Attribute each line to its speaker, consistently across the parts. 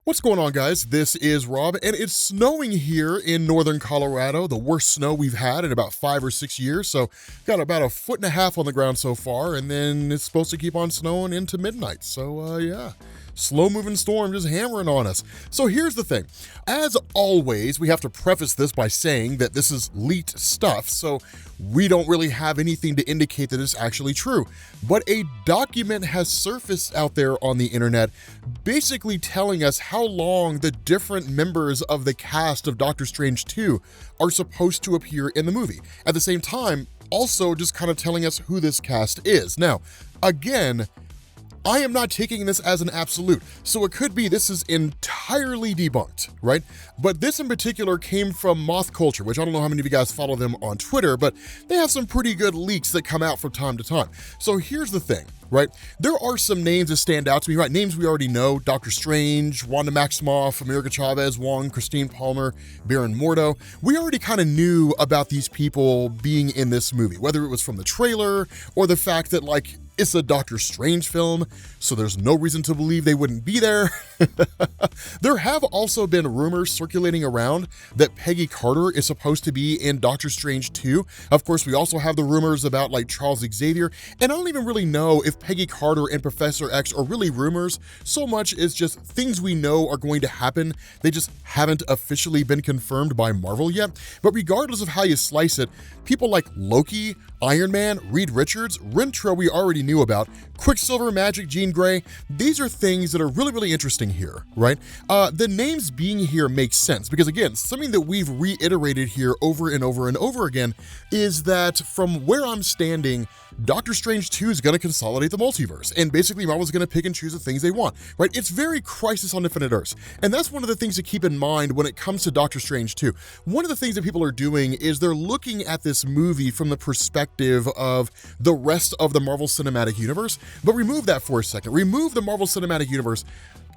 Speaker 1: What's going on, guys? This is Rob, and it's snowing here in northern Colorado, the worst snow we've had in about 5 or 6 years. So got about 1.5 feet on the ground so far, and then it's supposed to keep on snowing into midnight. So yeah, slow moving storm just hammering on us. So here's the thing. As always, we have to preface this by saying that this is leaked stuff, so we don't really have anything to indicate that it's actually true. But a document has surfaced out there on the internet basically telling us how long the different members of the cast of Doctor Strange 2 are supposed to appear in the movie. At the same time, also just kind of telling us who this cast is. Now, again, I am not taking this as an absolute, so it could be this is entirely debunked, right? But this in particular came from Moth Culture, which I don't know how many of you guys follow them on Twitter, but they have some pretty good leaks that come out from time to time. So here's the thing, right? There are some names that stand out to me, right? Names we already know: Doctor Strange, Wanda Maximoff, America Chavez, Wong, Christine Palmer, Baron Mordo. We already kind of knew about these people being in this movie, whether it was from the trailer or the fact that, like, it's a Doctor Strange film, so there's no reason to believe they wouldn't be there. There have also been rumors circulating around that Peggy Carter is supposed to be in Doctor Strange 2. Of course, we also have the rumors about, like, Charles Xavier, and I don't even really know if Peggy Carter and Professor X are really rumors so much as just things we know are going to happen. They just haven't officially been confirmed by Marvel yet. But regardless of how you slice it, people like Loki, Iron Man, Reed Richards, Rintrah we already knew about, Quicksilver, Magic, Jean Grey, these are things that are really, really interesting here, right? The names being here makes sense because, again, something that we've reiterated here over and over and over again is that from where I'm standing, Doctor Strange 2 is going to consolidate the multiverse, and basically Marvel's going to pick and choose the things they want, right? It's very Crisis on Infinite Earths, and that's one of the things to keep in mind when it comes to Doctor Strange 2. One of the things that people are doing is they're looking at this movie from the perspective of the rest of the Marvel Cinematic Universe, but remove that for a second. Remove the Marvel Cinematic Universe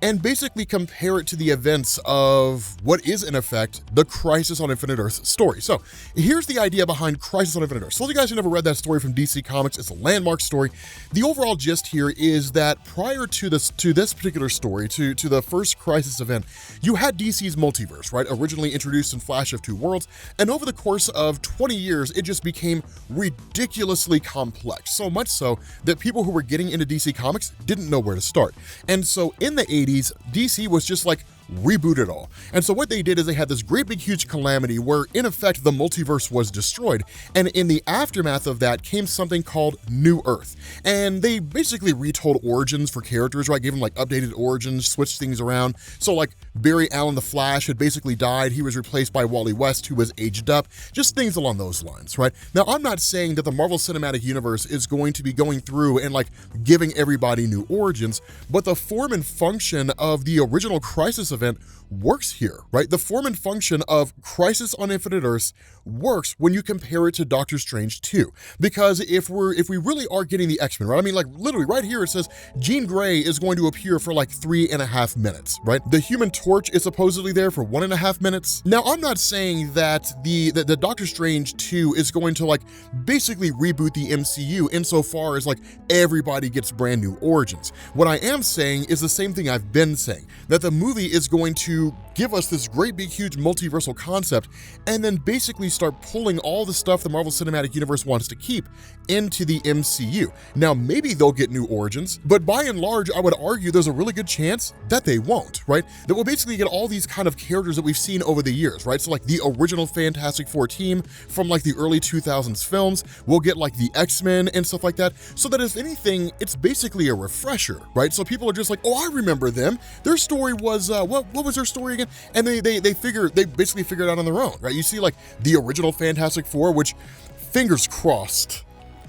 Speaker 1: and basically compare it to the events of what is, in effect, the Crisis on Infinite Earths story. So here's the idea behind Crisis on Infinite Earths. So, you guys who never read that story from DC Comics, it's a landmark story. The overall gist here is that prior to this particular story, to the first Crisis event, you had DC's Multiverse, right? Originally introduced in Flash of Two Worlds, and over the course of 20 years, it just became ridiculously complex. So much so that people who were getting into DC Comics didn't know where to start. And so in the 80s, DC was just like, reboot it all. And so what they did is they had this great big huge calamity where, in effect, the multiverse was destroyed, and in the aftermath of that came something called New Earth, and they basically retold origins for characters, right? Gave them like updated origins, switched things around. So like Barry Allen the Flash had basically died, he was replaced by Wally West, who was aged up, just things along those lines, right? Now, I'm not saying that the Marvel Cinematic Universe is going to be going through and like giving everybody new origins, but the form and function of the original Crisis event works here, right? The form and function of Crisis on Infinite Earths works when you compare it to Doctor Strange 2. Because if we really are getting the X-Men, right? I mean, like, literally right here it says Jean Grey is going to appear for like 3.5 minutes, right? The Human Torch is supposedly there for 1.5 minutes. Now, I'm not saying that the Doctor Strange 2 is going to like basically reboot the MCU insofar as like everybody gets brand new origins. What I am saying is the same thing I've been saying, that the movie is going to give us this great big huge multiversal concept and then basically start pulling all the stuff the Marvel Cinematic Universe wants to keep into the MCU. Now, maybe they'll get new origins, but by and large, I would argue there's a really good chance that they won't, right? That we'll basically get all these kind of characters that we've seen over the years, right? So like the original Fantastic Four team from like the early 2000s films, we'll get like the X-Men and stuff like that, so that if anything, it's basically a refresher, right? So people are just like, oh, I remember them. Their story was, what was their story again? And they basically figured it out on their own, right? You see like the original Fantastic Four, which, fingers crossed,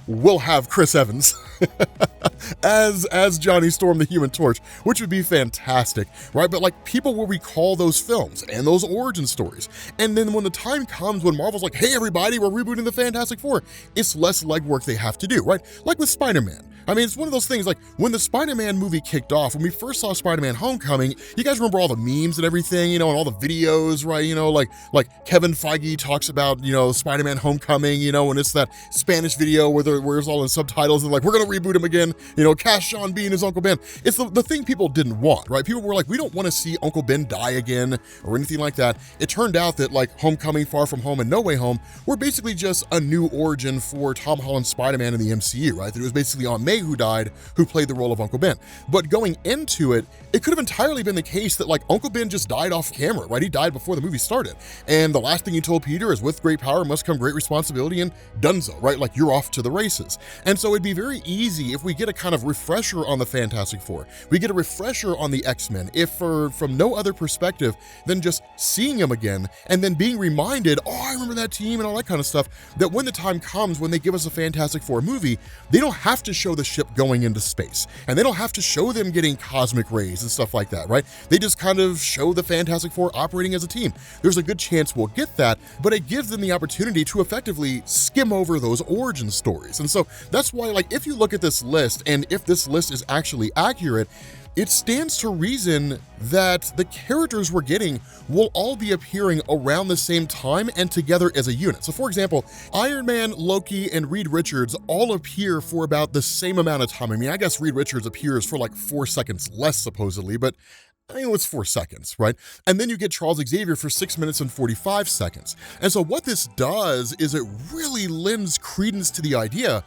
Speaker 1: will have Chris Evans as Johnny Storm, the Human Torch, which would be fantastic, right? But like, people will recall those films and those origin stories. And then when the time comes when Marvel's like, hey everybody, we're rebooting the Fantastic Four, it's less legwork they have to do, right? Like with Spider-Man. I mean, it's one of those things, like when the Spider-Man movie kicked off, when we first saw Spider-Man Homecoming, you guys remember all the memes and everything, you know, and all the videos, right? You know, like Kevin Feige talks about, you know, Spider-Man Homecoming, you know, and it's that Spanish video where where it's all in subtitles and like, we're gonna reboot him again, cast Sean Bean as Uncle Ben. It's the thing people didn't want, right? People were like, we don't want to see Uncle Ben die again or anything like that. It turned out that like Homecoming, Far From Home, and No Way Home were basically just a new origin for Tom Holland's Spider-Man in the MCU, right? That it was basically Aunt May who died, who played the role of Uncle Ben. But going into it, it could have entirely been the case that like Uncle Ben just died off camera, right? He died before the movie started. And the last thing he told Peter is, with great power must come great responsibility, and donezo, right? Like, you're off to the races. And so it'd be very easy if we get a kind of refresher on the Fantastic Four, we get a refresher on the X-Men, if from no other perspective than just seeing them again and then being reminded, oh, I remember that team and all that kind of stuff, that when the time comes when they give us a Fantastic Four movie, they don't have to show the ship going into space, and they don't have to show them getting cosmic rays and stuff like that, right? They just kind of show the Fantastic Four operating as a team. There's a good chance we'll get that, but it gives them the opportunity to effectively skim over those origin stories. And so that's why, like, if you look at this list, and if this list is actually accurate, it stands to reason that the characters we're getting will all be appearing around the same time and together as a unit. So for example, Iron Man, Loki, and Reed Richards all appear for about the same amount of time. I mean, I guess Reed Richards appears for like 4 seconds less supposedly, but I mean, it's 4 seconds, right? And then you get Charles Xavier for 6 minutes and 45 seconds. And so what this does is it really lends credence to the idea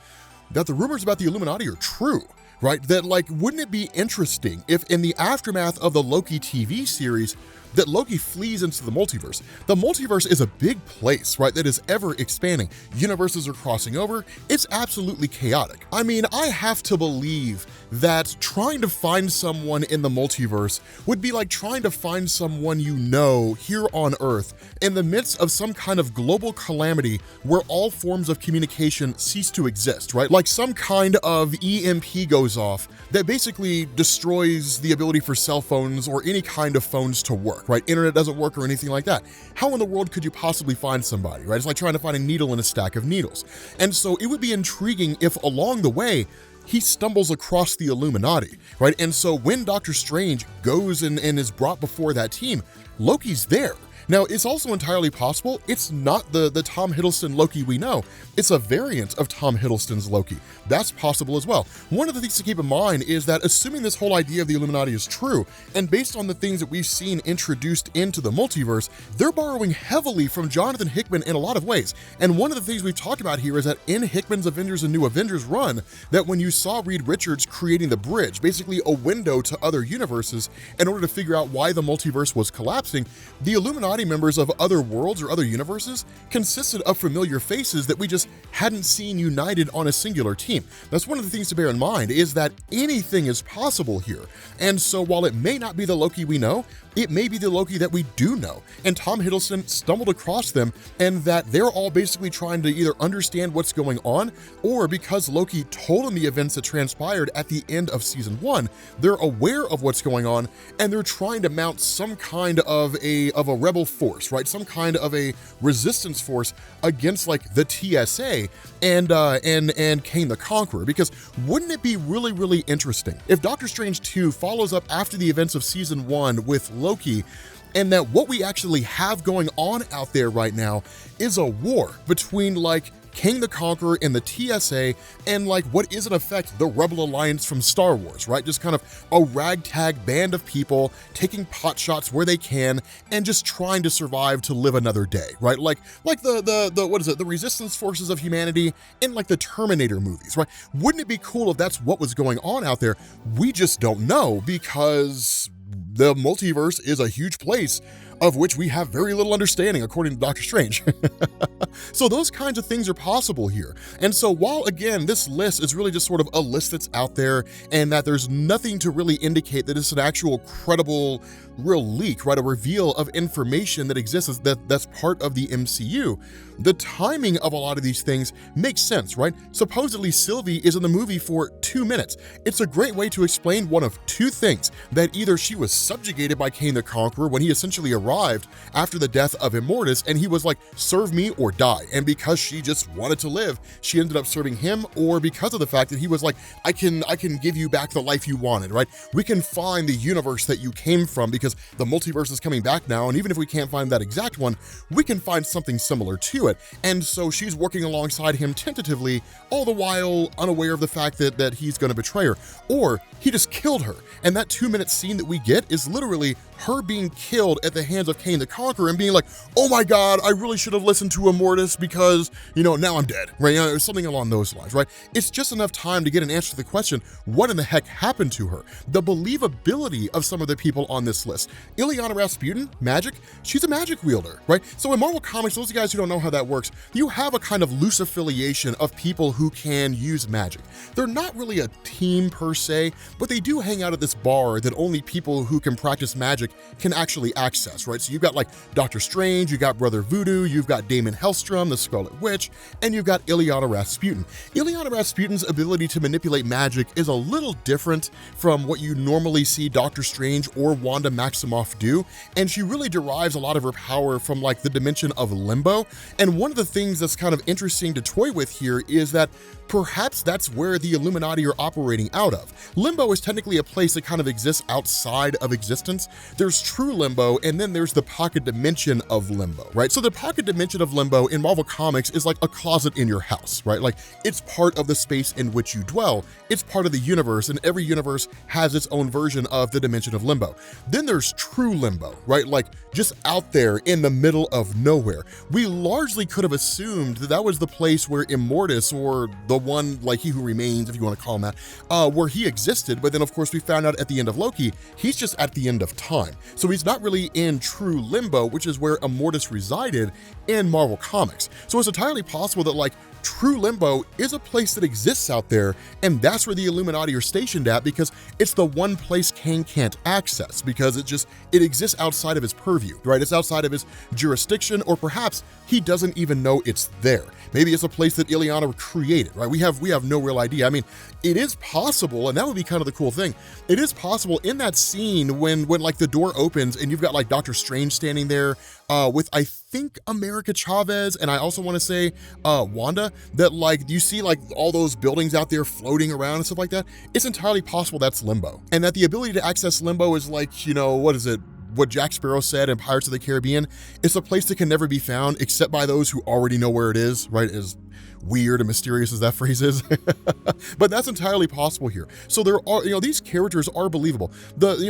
Speaker 1: that the rumors about the Illuminati are true. Right? That, like, wouldn't it be interesting if in the aftermath of the Loki TV series that Loki flees into the multiverse? The multiverse is a big place, right, that is ever expanding. Universes are crossing over. It's absolutely chaotic. I mean, I have to believe that trying to find someone in the multiverse would be like trying to find someone here on Earth in the midst of some kind of global calamity where all forms of communication cease to exist, right? Like some kind of EMP goes off that basically destroys the ability for cell phones or any kind of phones to work, right? Internet doesn't work or anything like that. How in the world could you possibly find somebody, right? It's like trying to find a needle in a stack of needles. And so it would be intriguing if along the way, he stumbles across the Illuminati, right? And so when Doctor Strange goes and is brought before that team, Loki's there. Now, it's also entirely possible it's not the Tom Hiddleston Loki we know. It's a variant of Tom Hiddleston's Loki. That's possible as well. One of the things to keep in mind is that assuming this whole idea of the Illuminati is true, and based on the things that we've seen introduced into the multiverse, they're borrowing heavily from Jonathan Hickman in a lot of ways. And one of the things we've talked about here is that in Hickman's Avengers and New Avengers run, that when you saw Reed Richards creating the bridge, basically a window to other universes in order to figure out why the multiverse was collapsing, the Illuminati members of other worlds or other universes consisted of familiar faces that we just hadn't seen united on a singular team. That's one of the things to bear in mind, is that anything is possible here. And so while it may not be the Loki we know, it may be the Loki that we do know. And Tom Hiddleston stumbled across them, and that they're all basically trying to either understand what's going on, or because Loki told them the events that transpired at the end of season 1, they're aware of what's going on, and they're trying to mount some kind of a rebel force, right? Some kind of a resistance force against like the TSA and Kang the Conqueror. Because wouldn't it be really, really interesting if Doctor Strange 2 follows up after the events of season 1 with Loki, and that what we actually have going on out there right now is a war between like Kang the Conqueror and the TSA and like what is in effect the Rebel Alliance from Star Wars, right? Just kind of a ragtag band of people taking pot shots where they can and just trying to survive to live another day, right? Like the what is it? The resistance forces of humanity in like the Terminator movies, right? Wouldn't it be cool if that's what was going on out there? We just don't know, because the multiverse is a huge place of which we have very little understanding, according to Doctor Strange. So those kinds of things are possible here. And so while, again, this list is really just sort of a list that's out there, and that there's nothing to really indicate that it's an actual credible, real leak, right? A reveal of information that exists that's part of the MCU, the timing of a lot of these things makes sense, right? Supposedly Sylvie is in the movie for 2 minutes. It's a great way to explain one of two things: that either she was subjugated by Kang the Conqueror when he essentially arrived after the death of Immortus, and he was like, serve me or die. And because she just wanted to live, she ended up serving him, or because of the fact that he was like, I can give you back the life you wanted, right? We can find the universe that you came from because the multiverse is coming back now, and even if we can't find that exact one, we can find something similar to it. And so she's working alongside him tentatively, all the while unaware of the fact that he's going to betray her, or he just killed her. And that 2-minute scene that we get is literally her being killed at the hands of Kang the Conqueror and being like, oh my God, I really should have listened to Immortus because, now I'm dead, right? Something along those lines, right? It's just enough time to get an answer to the question, what in the heck happened to her? The believability of some of the people on this list. Illyana Rasputin, magic, she's a magic wielder, right? So in Marvel Comics, those guys who don't know how that works, you have a kind of loose affiliation of people who can use magic. They're not really a team per se, but they do hang out at this bar that only people who can practice magic can actually access, right? So you've got like Doctor Strange, you've got Brother Voodoo, you've got Damon Hellstrom, the Scarlet Witch, and you've got Illyana Rasputin. Illyana Rasputin's ability to manipulate magic is a little different from what you normally see Doctor Strange or Wanda Maximoff do, and she really derives a lot of her power from like the dimension of Limbo. And one of the things that's kind of interesting to toy with here is that perhaps that's where the Illuminati are operating out of. Limbo is technically a place that kind of exists outside of existence. There's true Limbo, and then there's the pocket dimension of Limbo, right? So the pocket dimension of Limbo in Marvel Comics is like a closet in your house, right? Like it's part of the space in which you dwell. It's part of the universe, and every universe has its own version of the dimension of Limbo. Then there's true Limbo, right? Like just out there in the middle of nowhere. We largely could have assumed that that was the place where Immortus, or the one like He Who Remains, if you want to call him that, where he existed. But then of course we found out at the end of Loki, he's just at the end of time. So he's not really in true Limbo, which is where Immortus resided in Marvel Comics. So it's entirely possible that like true Limbo is a place that exists out there, and that's where the Illuminati are stationed at, because it's the one place Kang can't access, because it exists outside of his purview, right? It's outside of his jurisdiction, or perhaps he doesn't even know it's there. Maybe it's a place that Illyana created, right? We have no real idea. I mean, it is possible, and that would be kind of the cool thing. It is possible in that scene when like the door opens and you've got like Doctor Strange standing there with, I think, America Chavez, and I also want to say Wanda, that like you see like all those buildings out there floating around and stuff like that. It's entirely possible that's Limbo, and that the ability to access Limbo is like, what is it? What Jack Sparrow said in Pirates of the Caribbean, it's a place that can never be found except by those who already know where it is, right? As weird and mysterious as that phrase is. But that's entirely possible here. So there are, these characters are believable.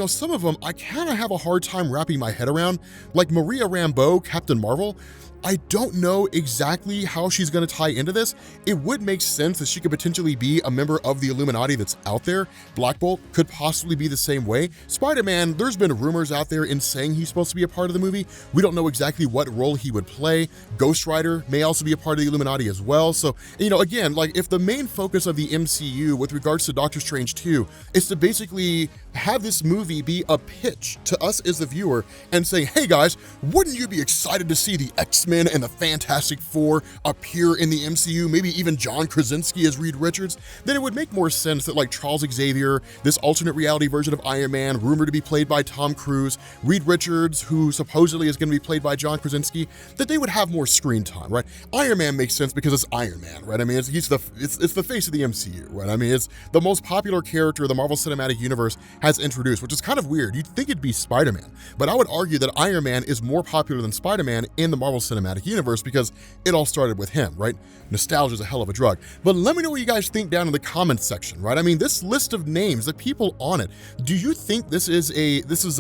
Speaker 1: Some of them I kind of have a hard time wrapping my head around, like Maria Rambeau, Captain Marvel. I don't know exactly how she's going to tie into this. It would make sense that she could potentially be a member of the Illuminati that's out there. Black Bolt could possibly be the same way. Spider-Man, there's been rumors out there in saying he's supposed to be a part of the movie. We don't know exactly what role he would play. Ghost Rider may also be a part of the Illuminati as well. So, again, like if the main focus of the MCU with regards to Doctor Strange 2 is to basically have this movie be a pitch to us as the viewer and saying, hey guys, wouldn't you be excited to see the X-Men and the Fantastic Four appear in the MCU, maybe even John Krasinski as Reed Richards, then it would make more sense that like Charles Xavier, this alternate reality version of Iron Man, rumored to be played by Tom Cruise, Reed Richards, who supposedly is going to be played by John Krasinski, that they would have more screen time, right? Iron Man makes sense because it's Iron Man, right? I mean, it's the face of the MCU, right? I mean, it's the most popular character the Marvel Cinematic Universe has introduced, which is kind of weird. You'd think it'd be Spider-Man, but I would argue that Iron Man is more popular than Spider-Man in the Marvel Cinematic Universe because it all started with him, right? Nostalgia is a hell of a drug. But let me know what you guys think down in the comments section, right? I mean, this list of names, the people on it, do you think this is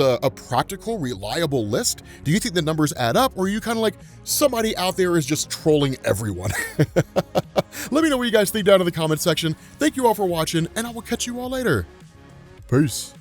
Speaker 1: a practical, reliable list? Do you think the numbers add up, or are you kind of like somebody out there is just trolling everyone? Let me know what you guys think down in the comment section. Thank you all for watching, and I will catch you all later. Peace.